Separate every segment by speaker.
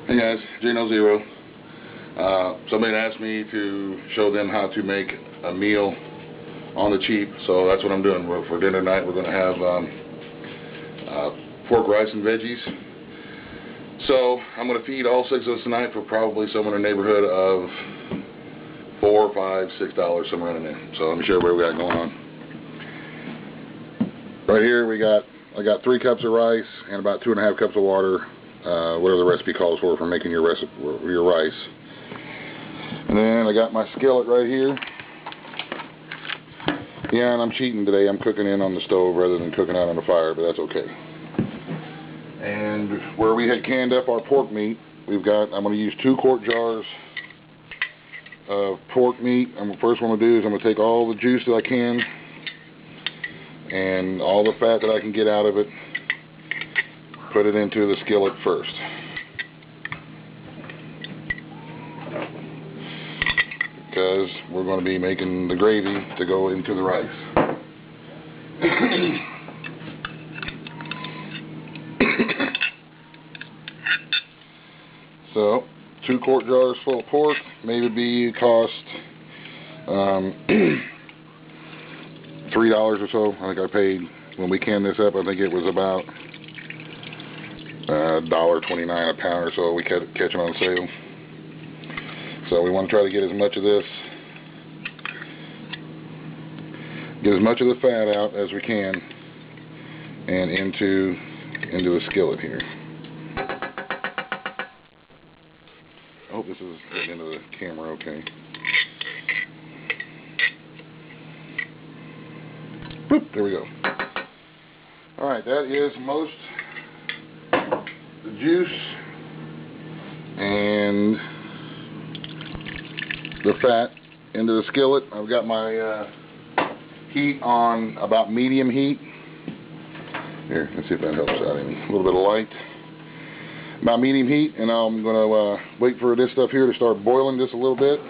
Speaker 1: Hey guys, Jano Zero. Somebody asked me to show them how to make a meal on the cheap, so that's what I'm doing. For dinner tonight, we're going to have pork, rice, and veggies. So I'm going to feed all 6 of us tonight for probably somewhere in the neighborhood of $4, $5, $6, somewhere in there. So let me show you what we got going on. Right here, I got 3 cups of rice and about 2.5 cups of water. Whatever the recipe calls for making your rice. And then I got my skillet right here. Yeah, and I'm cheating today. I'm cooking in on the stove rather than cooking out on the fire, but that's okay. And where we had canned up our pork meat, I'm going to use 2 quart jars of pork meat. First what I'm going to do is I'm going to take all the juice that I can and all the fat that I can get out of it, put it into the skillet first. Because we're going to be making the gravy to go into the rice. So, 2 quart jars full of pork, maybe cost $3 or so. I think I paid, when we canned this up, I think it was about $1.29 a pound or so. We catch them on sale. So we want to try to get as much of this, get as much of the fat out as we can, and into the skillet here. I hope this is getting into the camera okay. Boop, there we go. Alright, that is most the juice and the fat into the skillet. I've got my heat on about medium heat. Here, let's see if that helps out any. A little bit of light. About medium heat, and I'm going to wait for this stuff here to start boiling just a little bit.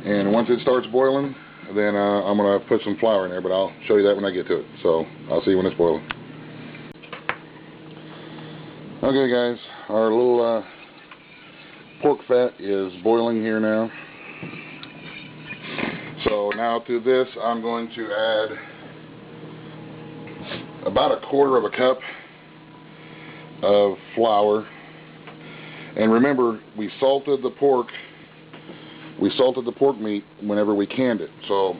Speaker 1: And once it starts boiling, then I'm going to put some flour in there, but I'll show you that when I get to it. So I'll see you when it's boiling. Okay guys, our little pork fat is boiling here now. So now to this I'm going to add about 1/4 cup of flour. And remember, we salted the pork meat whenever we canned it. So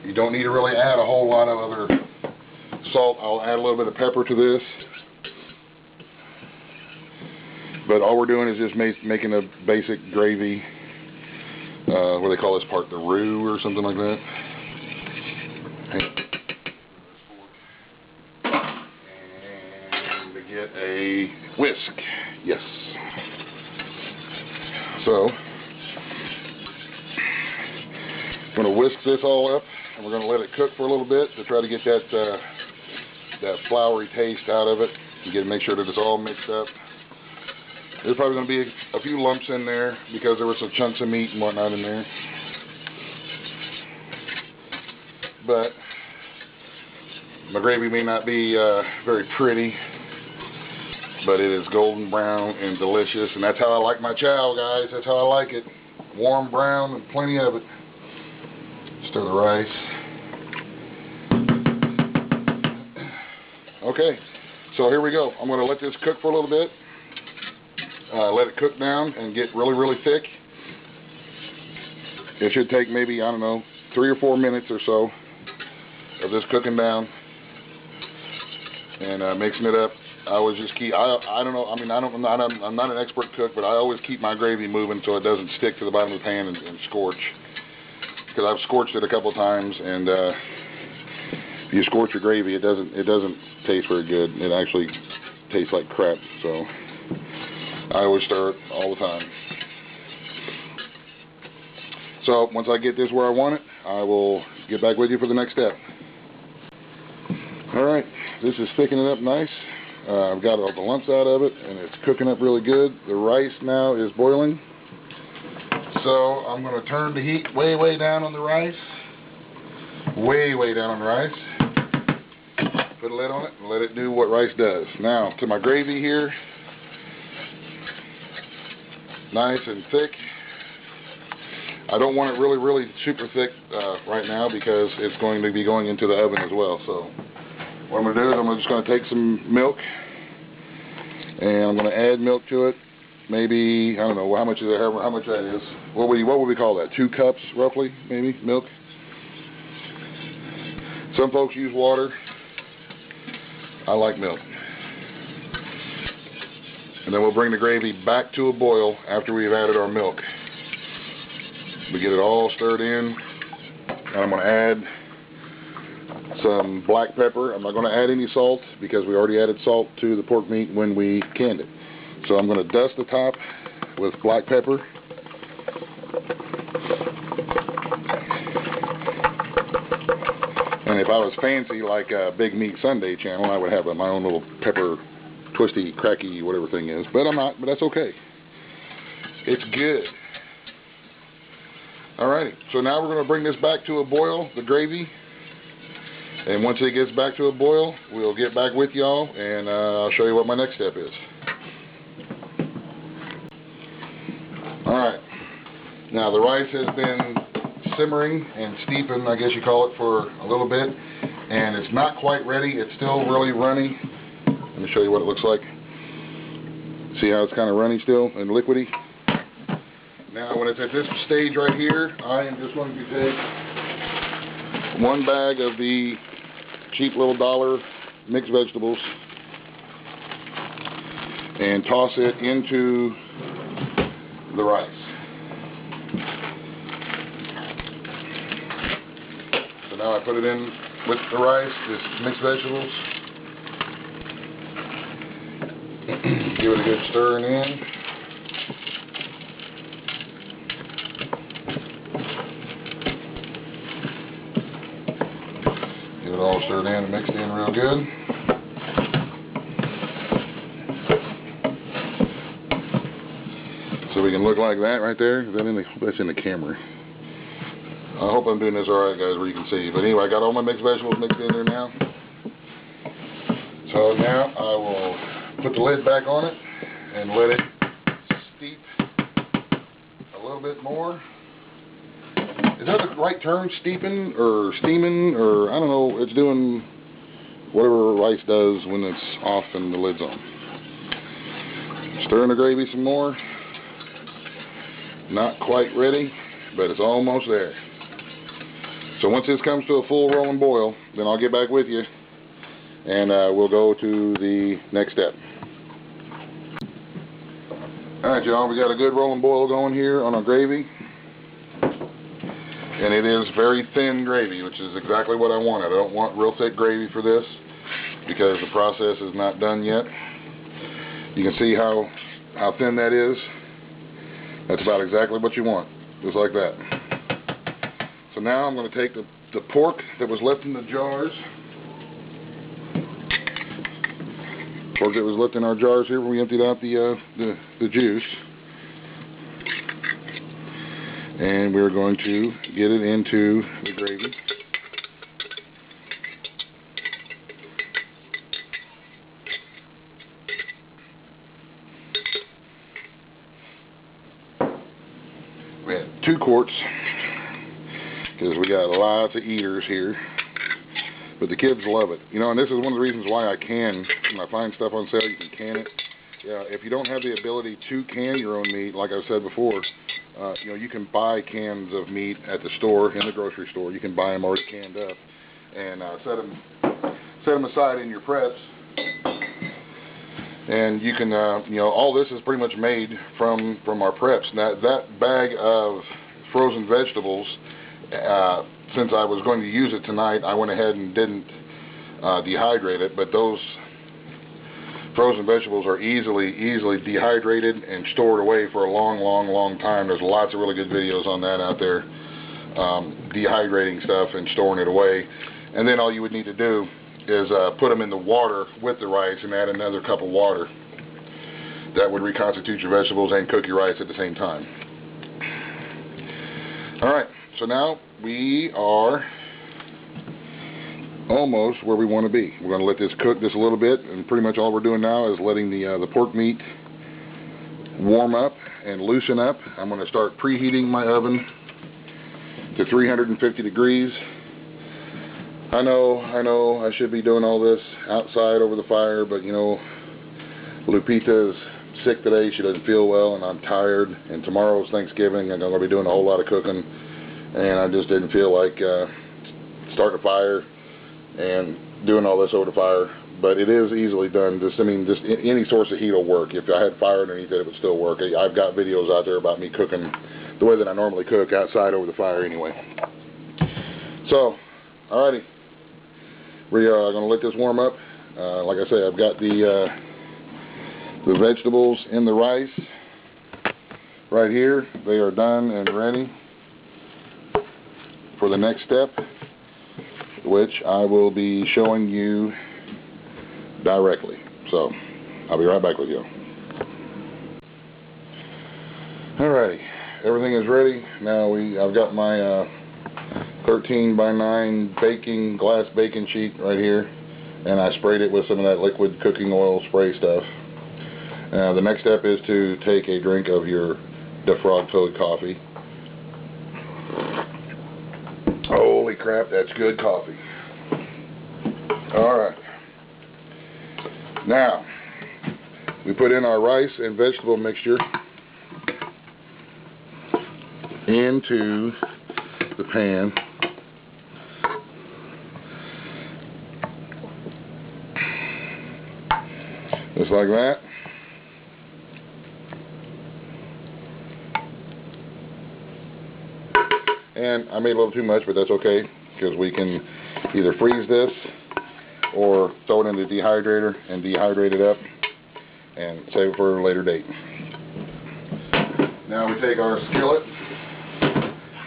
Speaker 1: you don't need to really add a whole lot of other salt. I'll add a little bit of pepper to this. But all we're doing is just making a basic gravy. What do they call this part? The roux or something like that. And to get a whisk. Yes. So, I'm going to whisk this all up, and we're going to let it cook for a little bit to try to get that floury taste out of it, and make sure that it's all mixed up. There's probably going to be a few lumps in there because there were some chunks of meat and whatnot in there. But my gravy may not be very pretty, but it is golden brown and delicious, and that's how I like my chow, guys. That's how I like it. Warm brown and plenty of it. Stir the rice. Okay, so here we go. I'm going to let this cook for a little bit. Let it cook down and get really, really thick. It should take maybe, I don't know, 3 or 4 minutes or so of this cooking down and mixing it up. I always just keep, I don't know, I mean, I'm not an expert cook, but I always keep my gravy moving so it doesn't stick to the bottom of the pan and scorch. Because I've scorched it a couple times, and if you scorch your gravy, it doesn't taste very good. It actually tastes like crap. So I always stir it all the time. So once I get this where I want it, I will get back with you for the next step. Alright, this is thickening up nice. I've got all the lumps out of it, and it's cooking up really good. The rice now is boiling. So I'm going to turn the heat way, way down on the rice. Way, way down on the rice. Put a lid on it and let it do what rice does. Now, to my gravy here. nice and thick. I don't want it really, really super thick right now because it's going to be going into the oven as well. So what I'm going to do is I'm just going to take some milk and I'm going to add milk to it. Maybe, I don't know how much is it, how much that is. What would we call that? 2 cups roughly, maybe, milk. Some folks use water. I like milk. And then we'll bring the gravy back to a boil after we've added our milk. We get it all stirred in, and I'm going to add some black pepper. I'm not going to add any salt because we already added salt to the pork meat when we canned it. So I'm going to dust the top with black pepper. And if I was fancy like a Big Meat Sunday channel, I would have my own little pepper twisty, cracky, whatever thing is. But I'm not, but that's okay. It's good. Alrighty, so now we're going to bring this back to a boil, the gravy. And once it gets back to a boil, we'll get back with y'all and I'll show you what my next step is. Alright, now the rice has been simmering and steeping, I guess you call it, for a little bit. And it's not quite ready, it's still really runny. Let me show you what it looks like. See how it's kind of runny still and liquidy? Now when it's at this stage right here, I am just going to take 1 bag of the cheap little dollar mixed vegetables and toss it into the rice. So now I put it in with the rice, this mixed vegetables. Give it a good stirring in. Get it all stirred in and mixed in real good. So we can look like that right there. Is that in the, that's in the camera. I hope I'm doing this alright, guys, where you can see. But anyway, I got all my mixed vegetables mixed in there now. So now I will put the lid back on it and let it steep a little bit more. Is that the right term? Steeping or steaming, or I don't know. It's doing whatever rice does when it's off and the lid's on. Stirring the gravy some more. Not quite ready, but it's almost there. So once this comes to a full rolling boil, then I'll get back with you and we'll go to the next step. Alright y'all, we got a good rolling boil going here on our gravy. And it is very thin gravy, which is exactly what I wanted. I don't want real thick gravy for this because the process is not done yet. You can see how thin that is. That's about exactly what you want, just like that. So now I'm going to take the pork that was left in the jars. Pork that was left in our jars here when we emptied out the juice. And we're going to get it into the gravy. We had 2 quarts because we got lots of eaters here. But the kids love it. You know, and this is one of the reasons why I can, when I find stuff on sale, you can can it. Yeah, if you don't have the ability to can your own meat, like I said before, you know, you can buy cans of meat at the store, in the grocery store. You can buy them already canned up and set them aside in your preps. And you can, you know, all this is pretty much made from our preps. Now, that bag of frozen vegetables, since I was going to use it tonight, I went ahead and didn't dehydrate it, but those frozen vegetables are easily dehydrated and stored away for a long time. There's lots of really good videos on that out there, dehydrating stuff and storing it away. And then all you would need to do is put them in the water with the rice and add another cup of water. That would reconstitute your vegetables and cook your rice at the same time. Alright, so now we are almost where we want to be. We're going to let this cook just a little bit, and pretty much all we're doing now is letting the pork meat warm up and loosen up, I'm going to start preheating my oven to 350 degrees. I know, I should be doing all this outside over the fire, but you know, Lupita is sick today. She doesn't feel well, and I'm tired. And tomorrow's Thanksgiving, and I'm going to be doing a whole lot of cooking. And I just didn't feel like starting a fire and doing all this over the fire. But it is easily done. Just any source of heat will work. If I had fire underneath it, it would still work. I've got videos out there about me cooking the way that I normally cook, outside over the fire anyway. So, alrighty. We are going to let this warm up. Like I say, I've got the vegetables in the rice right here. They are done and ready for the next step, which I will be showing you directly. So I'll be right back with you. Alrighty, everything is ready. Now I've got my 13 by 9 glass baking sheet right here, and I sprayed it with some of that liquid cooking oil spray stuff. The next step is to take a drink of your DeFrog Toad coffee. Holy crap, that's good coffee. Alright. Now, we put in our rice and vegetable mixture into the pan. Just like that. And I made a little too much, but that's okay, because we can either freeze this or throw it in the dehydrator and dehydrate it up and save it for a later date. Now we take our skillet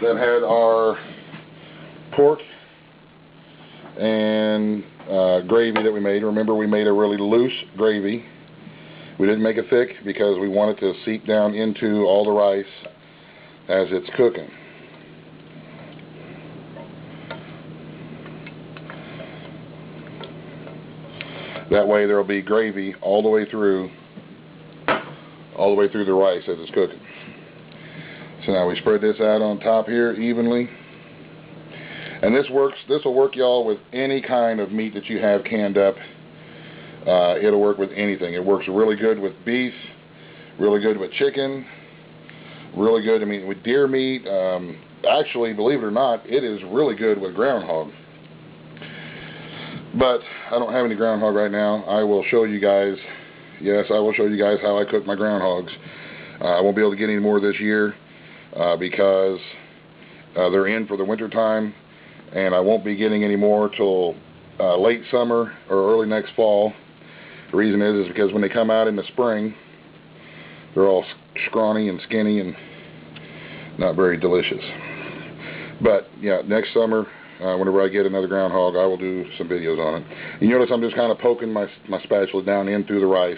Speaker 1: that had our pork and gravy that we made. Remember, we made a really loose gravy. We didn't make it thick because we want it to seep down into all the rice as it's cooking. That way there will be gravy all the way through the rice as it's cooking. So now we spread this out on top here evenly. And this will work, y'all, with any kind of meat that you have canned up. It'll work with anything. It works really good with beef, really good with chicken, really good, with deer meat. Actually, believe it or not, it is really good with groundhog. But I don't have any groundhog right now. I will show you guys. Yes, I will show you guys how I cook my groundhogs. I won't be able to get any more this year because they're in for the winter time, and I won't be getting any more till late summer or early next fall. The reason is because when they come out in the spring, they're all scrawny and skinny and not very delicious. But yeah, next summer, whenever I get another groundhog, I will do some videos on it. You notice I'm just kind of poking my spatula down in through the rice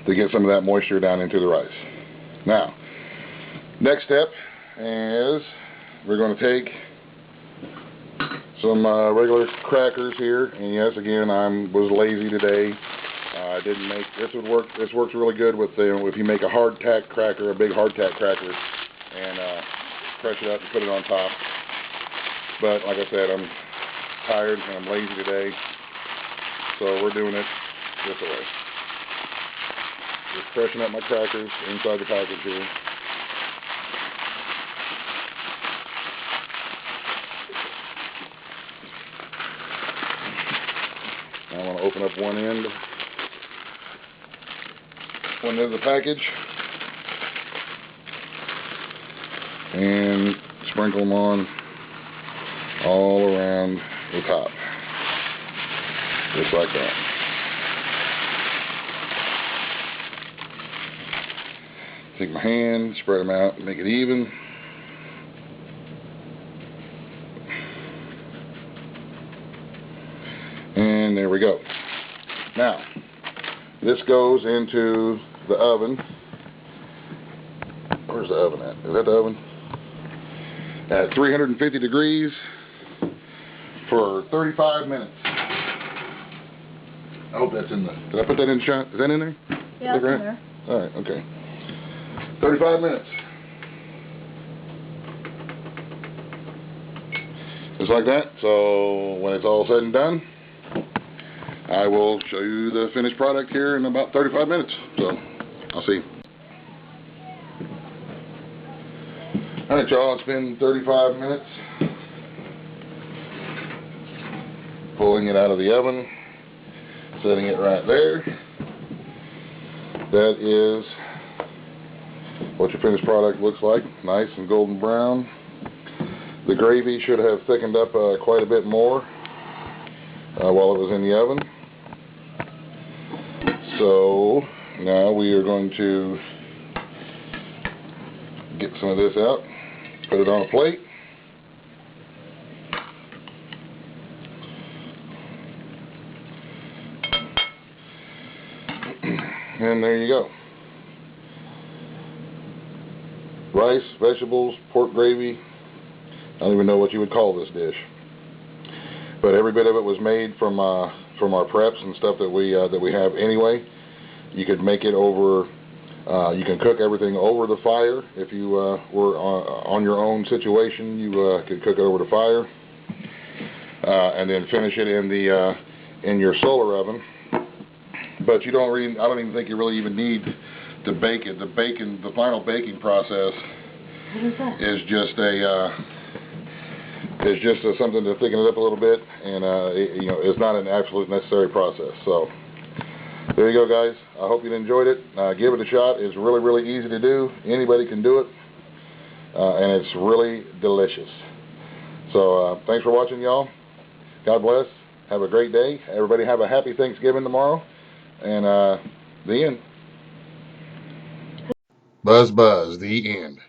Speaker 1: to get some of that moisture down into the rice. Now, next step is we're going to take some regular crackers here, and yes, again, I was lazy today. I didn't make this. This works really good with if you make a hardtack cracker, a big hardtack cracker, and crush it up and put it on top. But like I said, I'm tired and I'm lazy today, so we're doing it this way. Just crushing up my crackers inside the package here. Now I'm going to open up one end of the package and sprinkle them on all around the top, just like that. Take my hand, spread them out, make it even. And there we go. Now, this goes into the oven. Where's the oven at? Is that the oven? At 350 degrees for 35 minutes. I hope that's in the... Did I put that in the shot? Is that in there?
Speaker 2: Yeah, it's in there.
Speaker 1: Alright, okay. 35 minutes. Just like that. So when it's all said and done, I will show you the finished product here in about 35 minutes. So I'll see. Alright y'all, it's been 35 minutes. Pulling it out of the oven, setting it right there. That is what your finished product looks like, nice and golden brown. The gravy should have thickened up quite a bit more while it was in the oven. So now we are going to get some of this out, put it on a plate. And there you go. Rice, vegetables, pork gravy. I don't even know what you would call this dish. But every bit of it was made from our preps and stuff that we have anyway. You could make it over. You can cook everything over the fire. If you were on your own situation, you could cook it over the fire, and then finish it in your solar oven. But you don't really. I don't even think you really even need to bake it. The final baking process is just something to thicken it up a little bit, and it's not an absolute necessary process. So there you go, guys. I hope you enjoyed it. Give it a shot. It's really, really easy to do. Anybody can do it, and it's really delicious. So thanks for watching, y'all. God bless. Have a great day. Everybody have a happy Thanksgiving tomorrow. And the end. Buzz, buzz, the end.